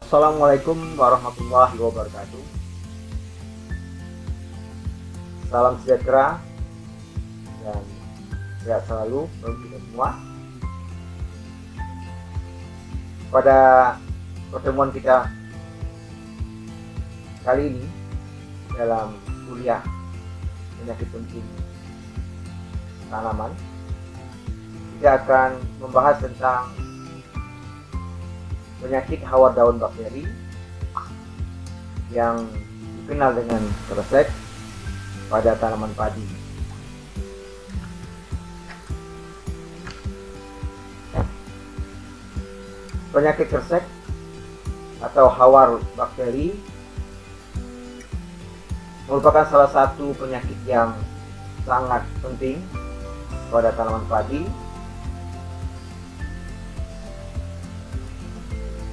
Assalamualaikum warahmatullahi wabarakatuh. Salam sejahtera dan sehat selalu bagi kita semua. Pada pertemuan kita kali ini dalam kuliah penyakit penting tanaman, kita akan membahas tentang penyakit hawar daun bakteri yang dikenal dengan kresek pada tanaman padi. Penyakit kresek atau hawar bakteri merupakan salah satu penyakit yang sangat penting pada tanaman padi.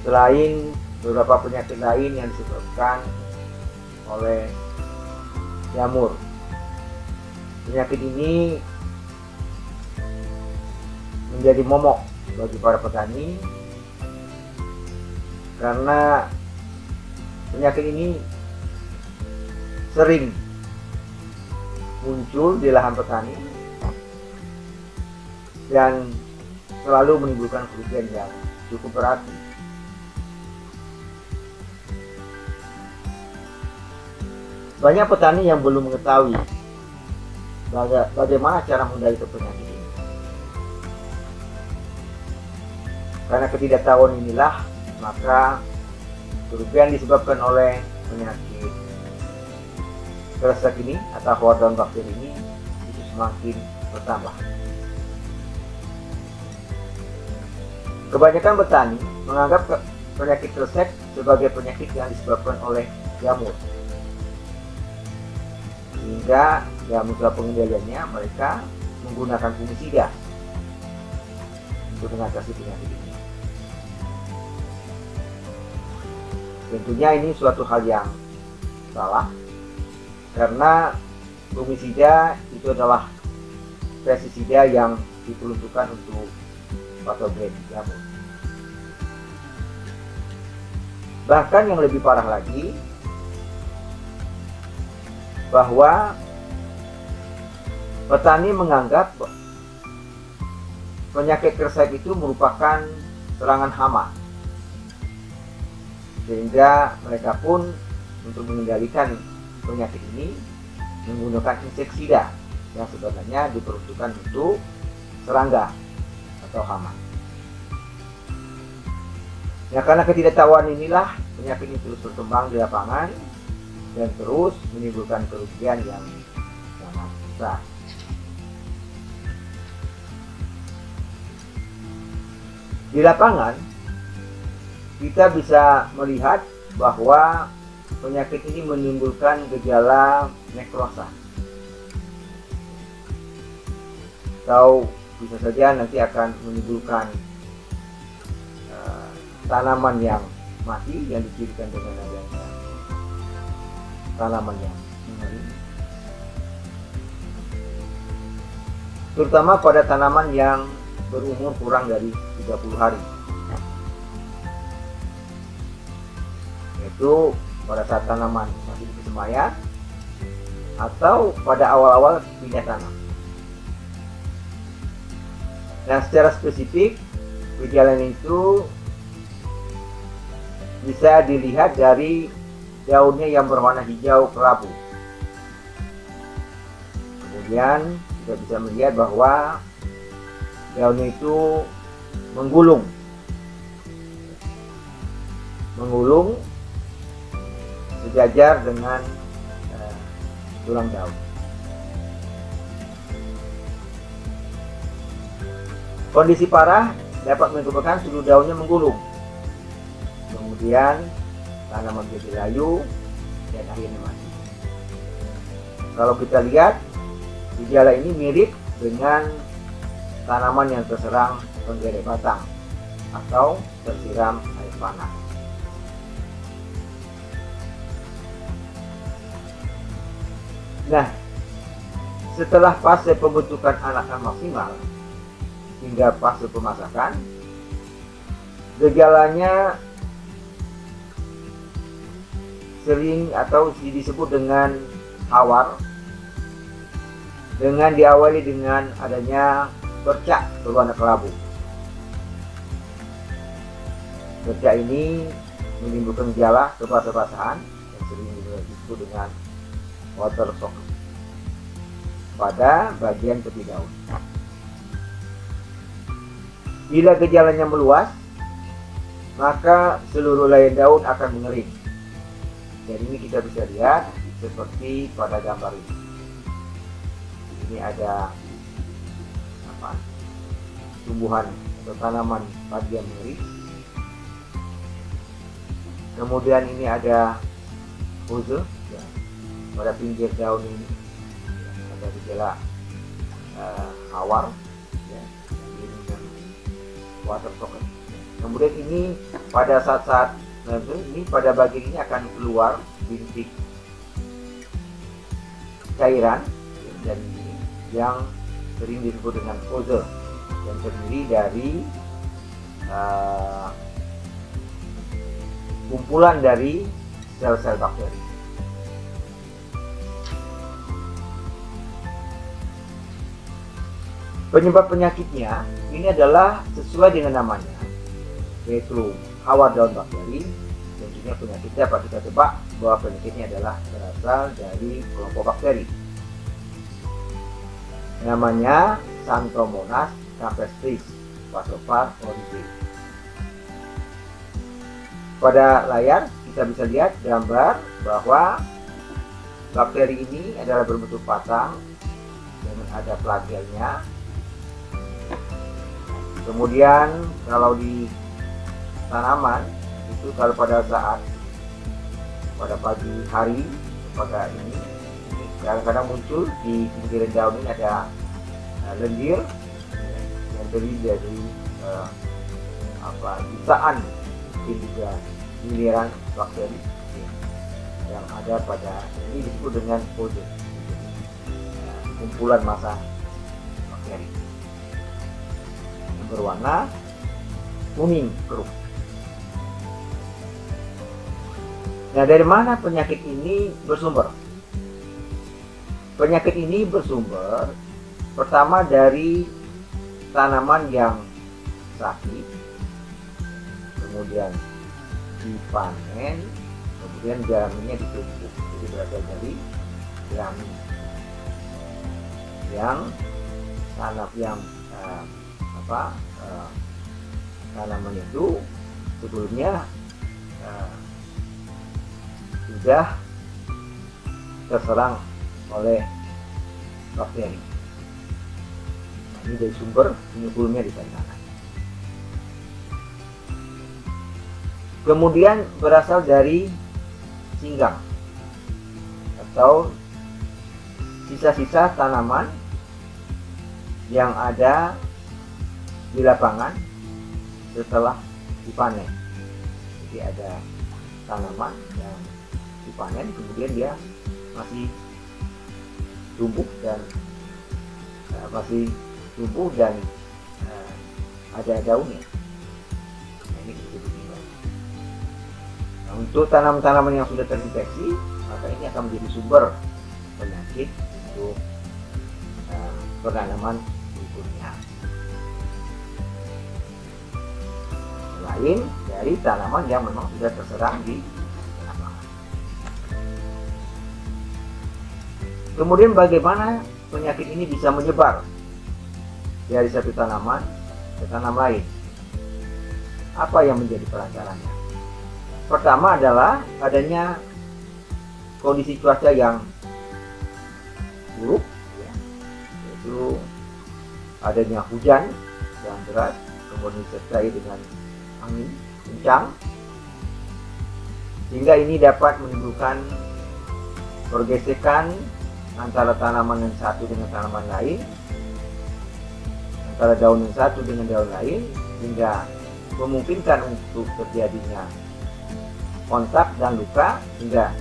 Selain beberapa penyakit lain yang disebabkan oleh jamur, penyakit ini menjadi momok bagi para petani karena penyakit ini sering muncul di lahan petani dan selalu menimbulkan kerugian yang cukup berarti. Banyak petani yang belum mengetahui bagaimana cara mengendalikan penyakit ini. Karena ketidaktahuan inilah, maka kerugian disebabkan oleh penyakit kresek ini atau hawar daun bakteri ini itu semakin bertambah. Kebanyakan petani menganggap penyakit kresek sebagai penyakit yang disebabkan oleh jamur, sehingga dalam usaha pengendaliannya mereka menggunakan fungisida untuk mengatasi penyakit ini. Tentunya ini suatu hal yang salah, karena fungisida itu adalah pestisida yang diperuntukkan untuk patogen jamur. Bahkan yang lebih parah lagi, bahwa petani menganggap penyakit kresek itu merupakan serangan hama, sehingga mereka pun untuk mengendalikan penyakit ini menggunakan inseksida yang sebenarnya diperuntukkan untuk serangga atau hama. Ya, karena ketidaktahuan inilah penyakit ini terus berkembang di lapangan dan terus menimbulkan kerugian yang sangat besar. Di lapangan kita bisa melihat bahwa penyakit ini menimbulkan gejala nekrosa, atau bisa saja nanti akan menimbulkan tanaman yang mati yang dicirikan dengan adanya tanaman yang mengering, terutama pada tanaman yang berumur kurang dari 30 hari, yaitu pada saat tanaman masih di semaya atau pada awal-awal pindah tanam. Dan secara spesifik gejala itu bisa dilihat dari daunnya yang berwarna hijau kelabu. Kemudian kita bisa melihat bahwa daunnya itu menggulung sejajar dengan tulang daun. Kondisi parah dapat menyebabkan seluruh daunnya menggulung, kemudian tanaman menjadi layu dan akhirnya mati. Kalau kita lihat, gejala ini mirip dengan tanaman yang terserang penggeret batang atau tersiram air panas. Nah, setelah fase pembentukan anakan maksimal hingga fase pemasakan, gejalanya sering atau disebut dengan hawar, dengan diawali dengan adanya bercak berwarna kelabu. Bercak ini menimbulkan gejala kebasah-basahan yang sering disebut dengan water shock pada bagian tepi daun. Bila gejalanya meluas, maka seluruh layan daun akan mengering. Dan ini kita bisa lihat seperti pada gambar ini. Ini ada tumbuhan atau tanaman bagian mengering. Kemudian ini ada pose ya, pada pinggir daun ini ada gejala hawar ya, water shock. Kemudian ini pada saat-saat ini pada bagian ini akan keluar bintik cairan dan yang sering disebut dengan pose yang terdiri dari kumpulan dari sel-sel bakteri. Penyebab penyakitnya ini adalah sesuai dengan namanya, yaitu hawar daun bakteri. Tentunya penyakit dapat kita tebak bahwa penyakitnya adalah berasal dari kelompok bakteri. Namanya Xanthomonas campestris Phasopar origin. Pada layar kita bisa lihat gambar bahwa bakteri ini adalah berbentuk patang dengan ada flagelnya. Kemudian kalau di tanaman itu kalau pada saat pada pagi hari pada ini kadang-kadang muncul di pinggir daun ini ada lendir yang terdiri dari jutaan juga miliaran bakteri yang ada pada ini disebut dengan pose, kumpulan massa bakteri yang berwarna kuning keruh. Nah, dari mana penyakit ini bersumber? Penyakit ini bersumber pertama dari tanaman yang sakit, kemudian dipanen, kemudian jeraminya ditumpuk. Jadi berasal dari jerami yang tanaman itu sebelumnya sudah terserang oleh bakteri. Nah, ini dari sumber penyebabnya di sana. Kemudian berasal dari singgang atau sisa-sisa tanaman yang ada di lapangan setelah dipanen. Jadi ada tanaman yang dipanen kemudian dia masih tumbuh dan ada daunnya. Nah, ini disebut singgang. Nah, untuk tanaman-tanaman yang sudah terinfeksi, maka ini akan menjadi sumber penyakit untuk penanaman berikutnya. Selain dari tanaman yang memang sudah terserang di lapangan. Kemudian bagaimana penyakit ini bisa menyebar dari satu tanaman ke tanam lain? Apa yang menjadi perantaranya? Pertama adalah adanya kondisi cuaca yang buruk, ya, yaitu adanya hujan yang deras, kemudian disertai dengan angin kencang, sehingga ini dapat menimbulkan pergesekan antara tanaman yang satu dengan tanaman lain, antara daun yang satu dengan daun lain, hingga memungkinkan untuk terjadinya kontak dan luka. Hingga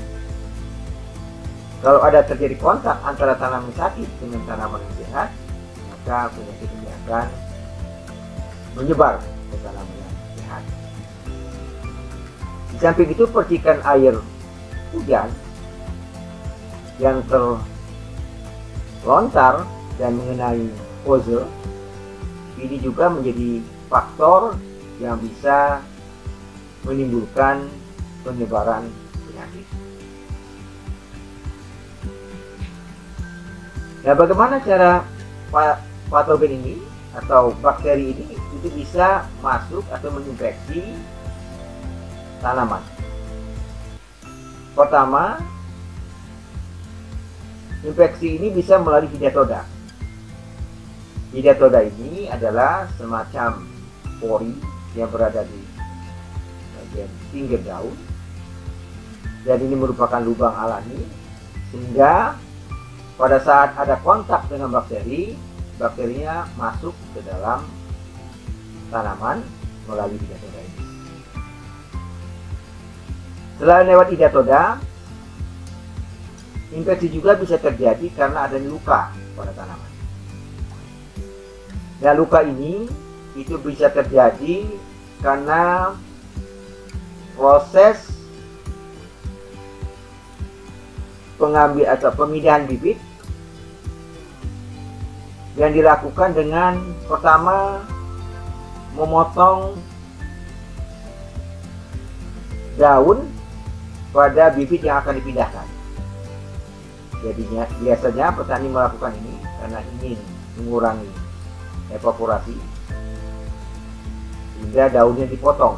kalau ada terjadi kontak antara tanaman sakit dengan tanaman yang sehat, maka penyakit ini akan menyebar ke tanaman yang sehat. Di samping itu, percikan air hujan yang terlontar dan mengenai ozon, ini juga menjadi faktor yang bisa menimbulkan penyebaran penyakit. Nah, bagaimana cara patogen ini atau bakteri ini itu bisa masuk atau menginfeksi tanaman? Pertama, infeksi ini bisa melalui hidatoda. Hidatoda ini adalah semacam pori yang berada di bagian pinggir daun, dan ini merupakan lubang alami, sehingga pada saat ada kontak dengan bakteri, bakterinya masuk ke dalam tanaman melalui hidatoda ini. Selain lewat hidatoda, infeksi juga bisa terjadi karena adanya luka pada tanaman. Nah, luka ini itu bisa terjadi karena proses pengambil atau pemindahan bibit yang dilakukan dengan pertama memotong daun pada bibit yang akan dipindahkan. Jadinya biasanya petani melakukan ini karena ingin mengurangi evaporasi, sehingga daunnya dipotong,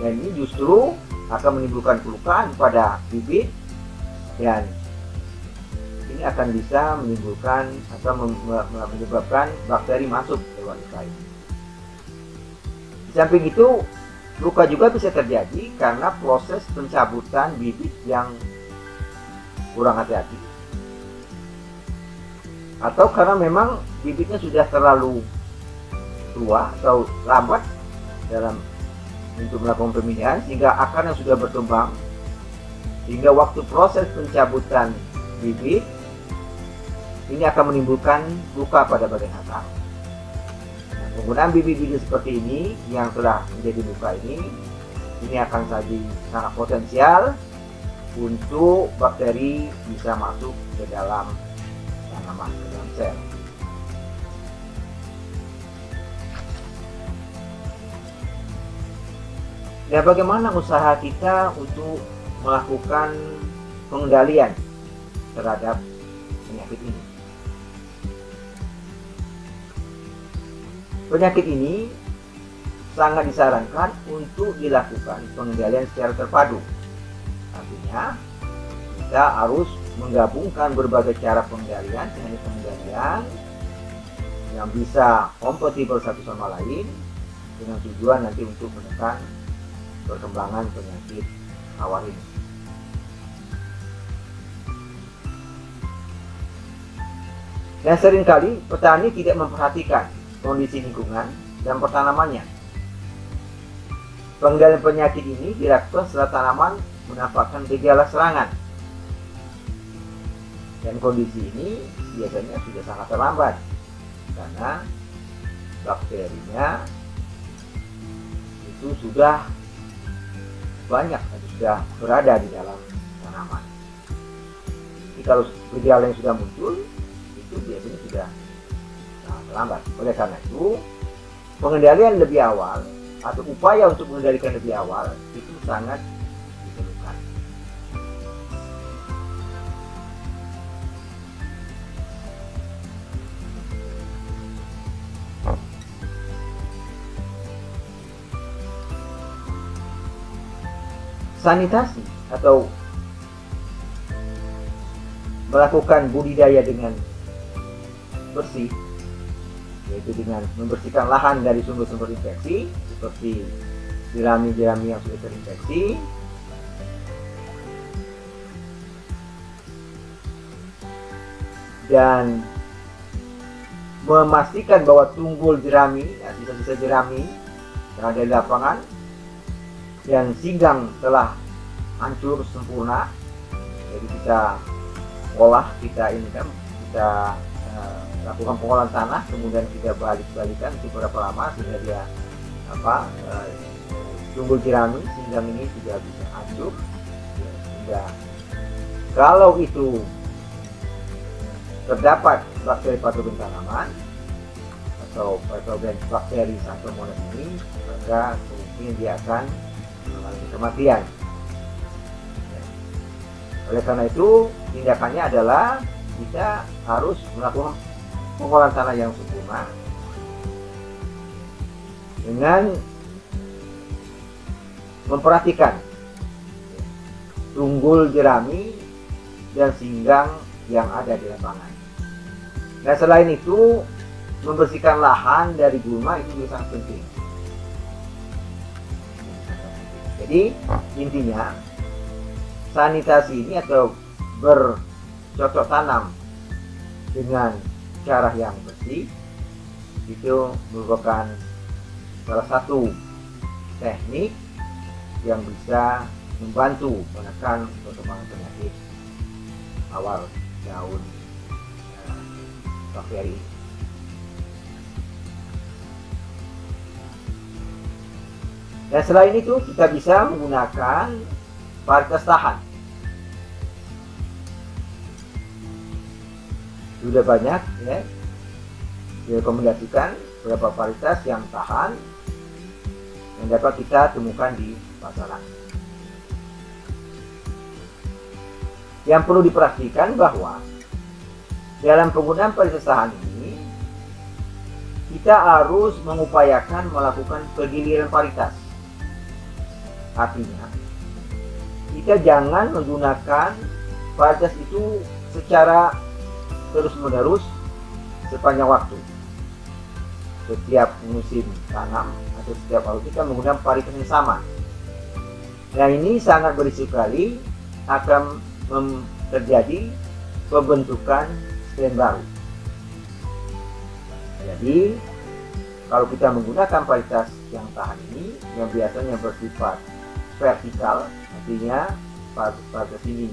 dan ini justru akan menimbulkan kelukaan pada bibit, dan ini akan bisa menimbulkan atau menyebabkan bakteri masuk lewat luka ini. Di samping itu, luka juga bisa terjadi karena proses pencabutan bibit yang kurang hati-hati, atau karena memang bibitnya sudah terlalu tua atau lambat dalam untuk melakukan pemindahan, sehingga akarnya sudah berkembang, sehingga waktu proses pencabutan bibit ini akan menimbulkan luka pada bagian akar. Nah, penggunaan bibit-bibit seperti ini yang telah menjadi luka ini akan sangat potensial untuk bakteri bisa masuk ke dalam tanaman, ke dalam sel. Nah, bagaimana usaha kita untuk melakukan pengendalian terhadap penyakit ini? Penyakit ini sangat disarankan untuk dilakukan pengendalian secara terpadu. Artinya, kita harus menggabungkan berbagai cara pengendalian, teknik pengendalian yang bisa kompatibel satu sama lain dengan tujuan nanti untuk menekan perkembangan penyakit tawar ini. Dan seringkali petani tidak memperhatikan kondisi lingkungan dan pertanamannya. Pengendalian penyakit ini dilakukan setelah tanaman menampakkan gejala serangan, dan kondisi ini biasanya sudah sangat terlambat karena bakterinya itu sudah banyak atau sudah berada di dalam tanaman. Jadi kalau gejala yang sudah muncul itu biasanya sudah sangat terlambat. Oleh karena itu, pengendalian lebih awal atau upaya untuk mengendalikan lebih awal itu sangat diperlukan. Sanitasi atau melakukan budidaya dengan bersih, yaitu dengan membersihkan lahan dari sumber-sumber infeksi seperti jerami-jerami yang sudah terinfeksi, dan memastikan bahwa tunggul jerami, sisa-sisa jerami yang ada di lapangan dan singgang telah hancur sempurna. Jadi kita olah, kita lakukan pengolahan tanah, kemudian kita balik-balikan beberapa lama sehingga dia tunggul jerami singgang ini sudah bisa hancur, sehingga Kalau itu terdapat bakteri patogen tanaman atau patogen bakteri Xanthomonas ini, maka mungkin dia akan mengalami kematian. Oleh karena itu, tindakannya adalah kita harus melakukan pengolahan tanah yang sempurna dengan memperhatikan tunggul jerami dan singgang yang ada di lapangan. Nah, selain itu, membersihkan lahan dari gulma itu juga sangat penting. Jadi intinya, sanitasi ini atau bercocok tanam dengan cara yang bersih itu merupakan salah satu teknik yang bisa membantu menekan perkembangan penyakit awal daun bakteri. Dan selain itu, kita bisa menggunakan varietas tahan. Sudah banyak ya direkomendasikan beberapa varietas yang tahan yang dapat kita temukan di pasaran. Yang perlu diperhatikan bahwa dalam penggunaan varietas tahan ini kita harus mengupayakan melakukan pegiliran varietas. Artinya, kita jangan menggunakan varietas itu secara terus-menerus sepanjang waktu. Setiap musim tanam atau setiap waktu kita menggunakan varietas yang sama. Nah, ini sangat berisiko sekali akan terjadi pembentukan strain baru. Jadi, kalau kita menggunakan varietas yang tahan ini, yang biasanya bersifat vertikal, artinya varietas ini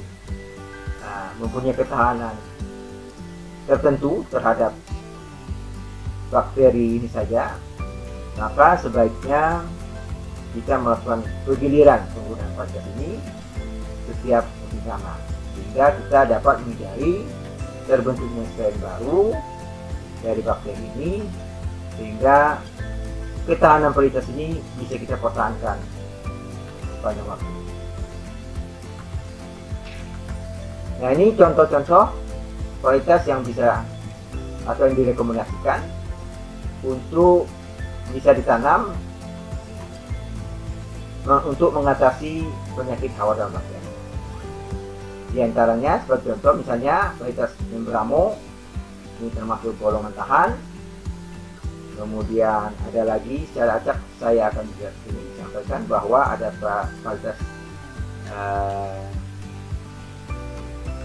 mempunyai ketahanan tertentu terhadap bakteri ini saja, maka sebaiknya kita melakukan pegiliran penggunaan varietas ini setiap musim tanam, sehingga kita dapat menghindari terbentuknya strain baru dari bakteri ini, sehingga ketahanan varietas ini bisa kita pertahankan sepanjang waktu. Nah, ini contoh-contoh varietas yang bisa atau yang direkomendasikan untuk bisa ditanam untuk mengatasi penyakit hawar daun bakteri. Di antaranya sebagai contoh misalnya varietas Membramo, ini termasuk golongan tahan. Kemudian ada lagi secara acak saya akan sampaikan bahwa ada varietas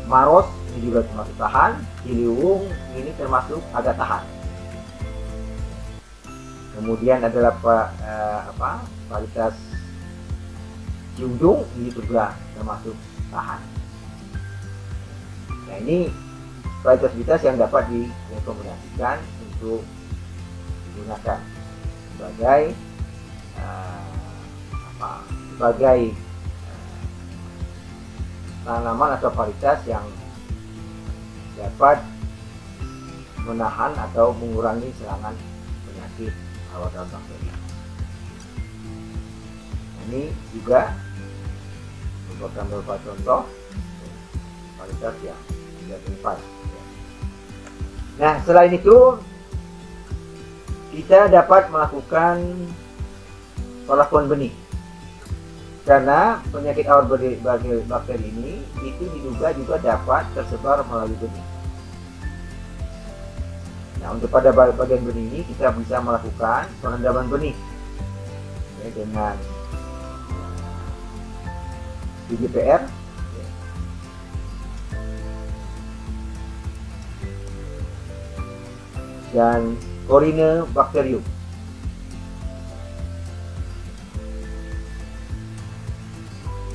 Maros, ini juga termasuk tahan. Ciliwung ini termasuk agak tahan. Kemudian adalah varietas Jungjung, ini juga termasuk tahan. Nah, ini varietas yang dapat direkomendasikan untuk digunakan sebagai tanaman atau varietas yang dapat menahan atau mengurangi serangan penyakit hawar daun bakteri. Ini juga merupakan beberapa contoh varietas yang tidak tepat. Nah, selain itu kita dapat melakukan pelakuan benih, karena penyakit hawar bakteri ini itu diduga juga dapat tersebar melalui benih. Nah, untuk pada bagian benih ini kita bisa melakukan perendaman benih ya, dengan BJPR dan Corynebacterium.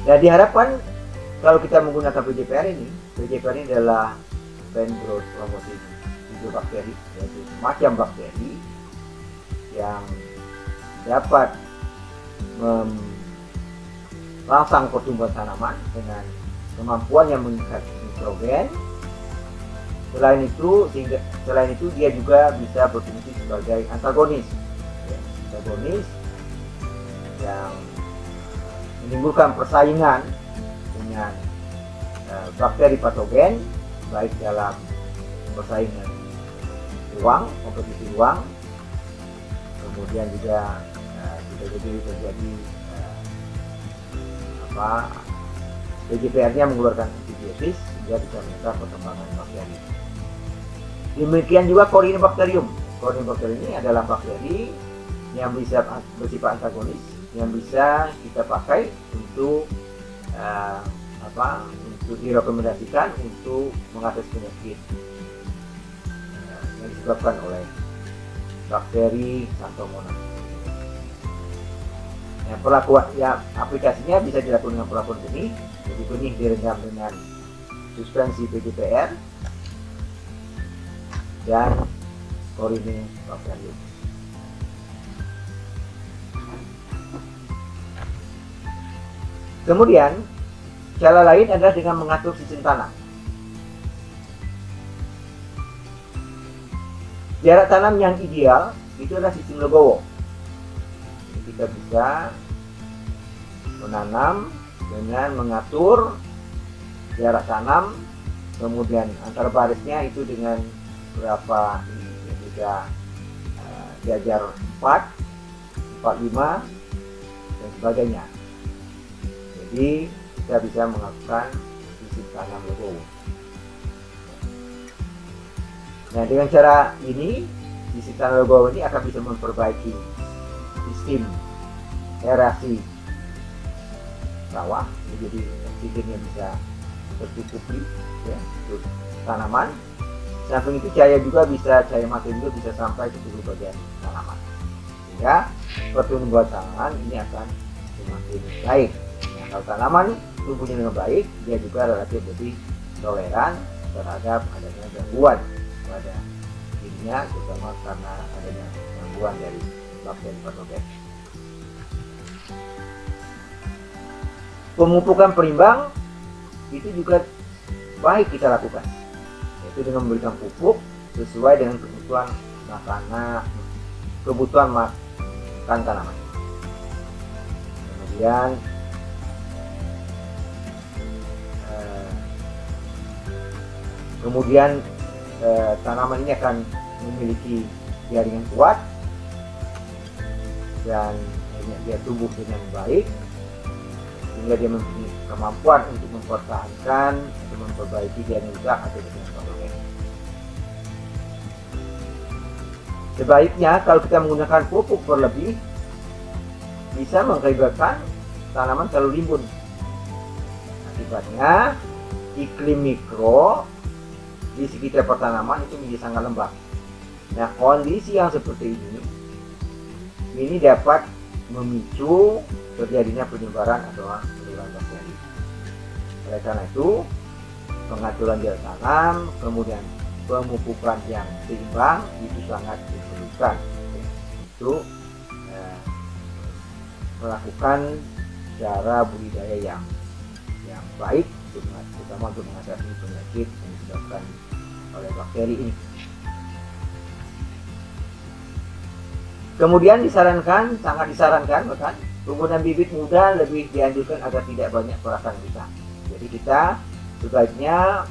Dan diharapkan kalau kita menggunakan BJPR ini adalah plant growth promoting bakteri, yaitu semacam bakteri yang dapat merangsang pertumbuhan tanaman dengan kemampuan yang meningkat nitrogen. Selain itu dia juga bisa berfungsi sebagai antagonis, ya, antagonis yang menimbulkan persaingan dengan bakteri patogen, baik dalam persaingan ruang, kompetisi ruang, kemudian juga bisa jadi terjadi PGPR-nya mengeluarkan antibiotik sehingga bisa menyebabkan perkembangan bakteri. Demikian juga Corynebacterium. Corynebacterium ini adalah bakteri yang bisa bersifat antagonis, yang bisa kita pakai untuk untuk direkomendasikan untuk mengatasi penyakit yang disebabkan oleh bakteri Xanthomonas. Aplikasinya bisa dilakukan dengan perlakuan benih. Jadi benih direndam dengan suspensi PGPR dan Corynebacterium. Kemudian cara lain adalah dengan mengatur sistem tanam. Jarak tanam yang ideal itu adalah sistem legowo. Kita bisa menanam dengan mengatur jarak tanam, kemudian antar barisnya itu dengan berapa ini, bisa diajar 4, 45 dan sebagainya. Jadi kita bisa melakukan sistem tanam legowo. Nah, dengan cara ini sistem tanam legowo ini akan bisa memperbaiki sistem aerasi sawah, jadi oksigennya bisa tercukupi ya untuk tanaman. Samping itu cahaya matahari juga bisa sampai ke seluruh bagian tanaman, sehingga pertumbuhan tanaman ini akan semakin baik. Nah, kalau tanaman tumbuhnya dengan baik, dia juga relatif lebih toleran terhadap adanya gangguan pada dirinya, terutama karena adanya gangguan dari bakteri patogen. Pemupukan perimbang itu juga baik kita lakukan, yaitu dengan memberikan pupuk sesuai dengan kebutuhan makan tanaman. Kemudian tanaman ini akan memiliki jaringan kuat dan dia tumbuh dengan baik, sehingga dia mempunyai kemampuan untuk mempertahankan atau memperbaiki jaringan ledak atau jaringan patogen. Sebaiknya kalau kita menggunakan pupuk berlebih bisa mengakibatkan tanaman terlalu rimbun. Akibatnya iklim mikro di sekitar pertanaman itu menjadi sangat lembab. Nah, kondisi yang seperti ini dapat memicu terjadinya penyebaran atau penularan bakteri. Oleh karena itu, pengaturan jarak tanam, kemudian pemupukan yang seimbang itu sangat diperlukan untuk melakukan cara budidaya yang baik, terutama untuk mengatasi penyakit yang disebabkan oleh bakteri ini. Kemudian sangat disarankan bahkan penggunaan bibit muda lebih dianjurkan agar tidak banyak perasan kita. Jadi kita sebaiknya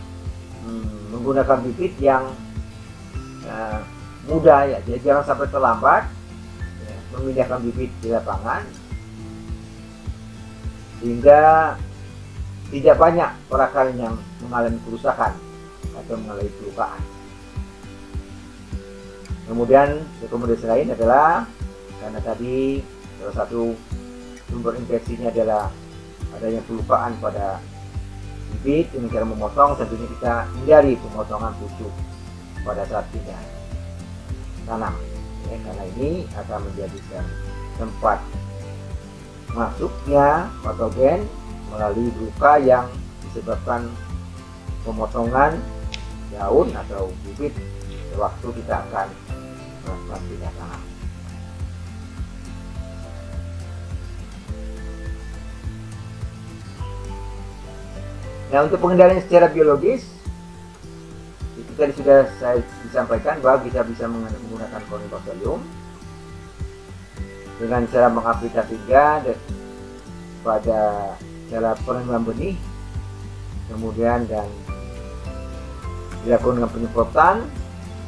menggunakan bibit yang muda ya, jadi jangan sampai terlambat ya, memindahkan bibit di lapangan sehingga tidak banyak perakan yang mengalami kerusakan atau mengalami pelukaan. Kemudian rekomendasi lain adalah karena tadi salah satu sumber infeksinya adalah adanya pelukaan pada bibit, dengan cara memotong tentunya kita hindari pemotongan pucuk pada saat kita tanam ya, karena ini akan menjadikan tempat masuknya patogen melalui luka yang disebabkan pemotongan daun atau bibit sewaktu kita akan melakukan pindah tanam. Nah, untuk pengendalian secara biologis, itu tadi sudah saya disampaikan bahwa kita bisa menggunakan Corynebacterium dengan cara mengaplikasikan pada cara penanaman benih, kemudian dan dilakukan dengan penyemprotan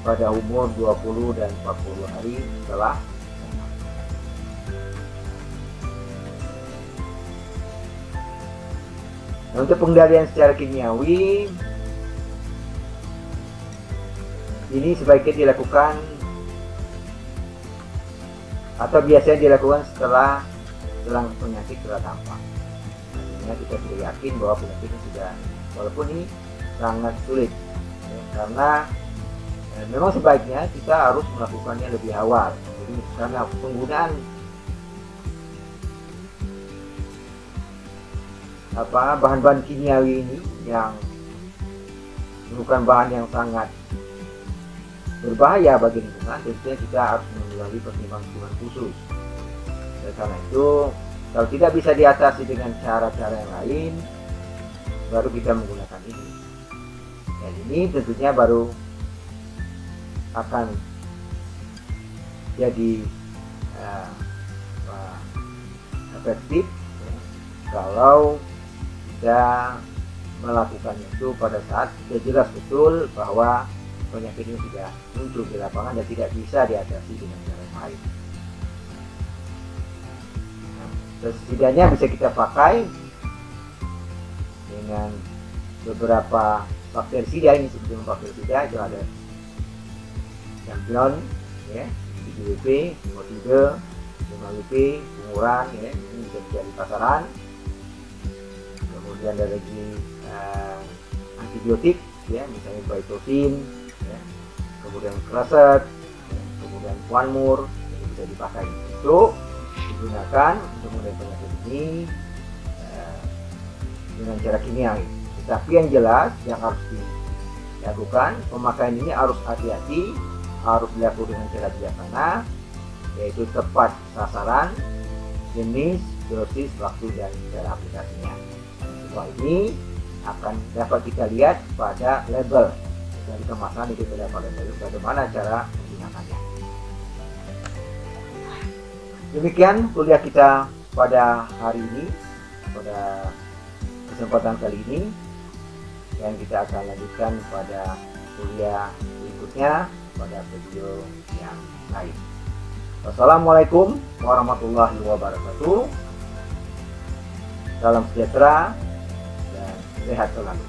pada umur 20 dan 40 hari setelah. Nah, untuk pengendalian secara kimiawi ini sebaiknya dilakukan atau biasanya dilakukan setelah selang penyakit telah tampak. Artinya kita sudah yakin bahwa penyakitnya sudah, walaupun ini sangat sulit ya, karena memang sebaiknya kita harus melakukannya lebih awal. Jadi karena penggunaan bahan-bahan kimiawi ini yang merupakan bahan yang sangat berbahaya bagi lingkungan, tentunya kita harus melalui pertimbangan khusus. Oleh karena itu, kalau tidak bisa diatasi dengan cara-cara yang lain, baru kita menggunakan ini. Dan ini tentunya baru akan jadi efektif ya, kalau kita melakukan itu pada saat sudah jelas betul bahwa penyakit ini sudah muncul di lapangan dan tidak bisa diatasi dengan cara yang lain. Nah, setidaknya bisa kita pakai dengan beberapa bakterisida. Ini sebelum bakterisida itu ada Champion, ya, IWP, Timotide, 5WP, Bunguran, ya, ini bisa jadi pasaran. Kemudian ada lagi antibiotik, ya, misalnya Biotosin, ya, kemudian Cresset, ya, kemudian Quanmur, ini bisa dipakai untuk digunakan untuk mengenai penyakit ini dengan cara kimiawi. Tetapi yang jelas yang harus dilakukan, pemakaian ini harus hati-hati, harus dilakukan dengan cara bijaksana, yaitu tepat sasaran, jenis, dosis, waktu, dan cara aplikasinya. Semua ini akan dapat kita lihat pada label dari kemasan, itu dapat label bagaimana cara menggunakannya. Demikian kuliah kita pada hari ini, pada kesempatan kali ini, dan kita akan lanjutkan pada kuliah berikutnya pada video yang lain. Wassalamualaikum warahmatullahi wabarakatuh. Salam sejahtera dan sehat selalu.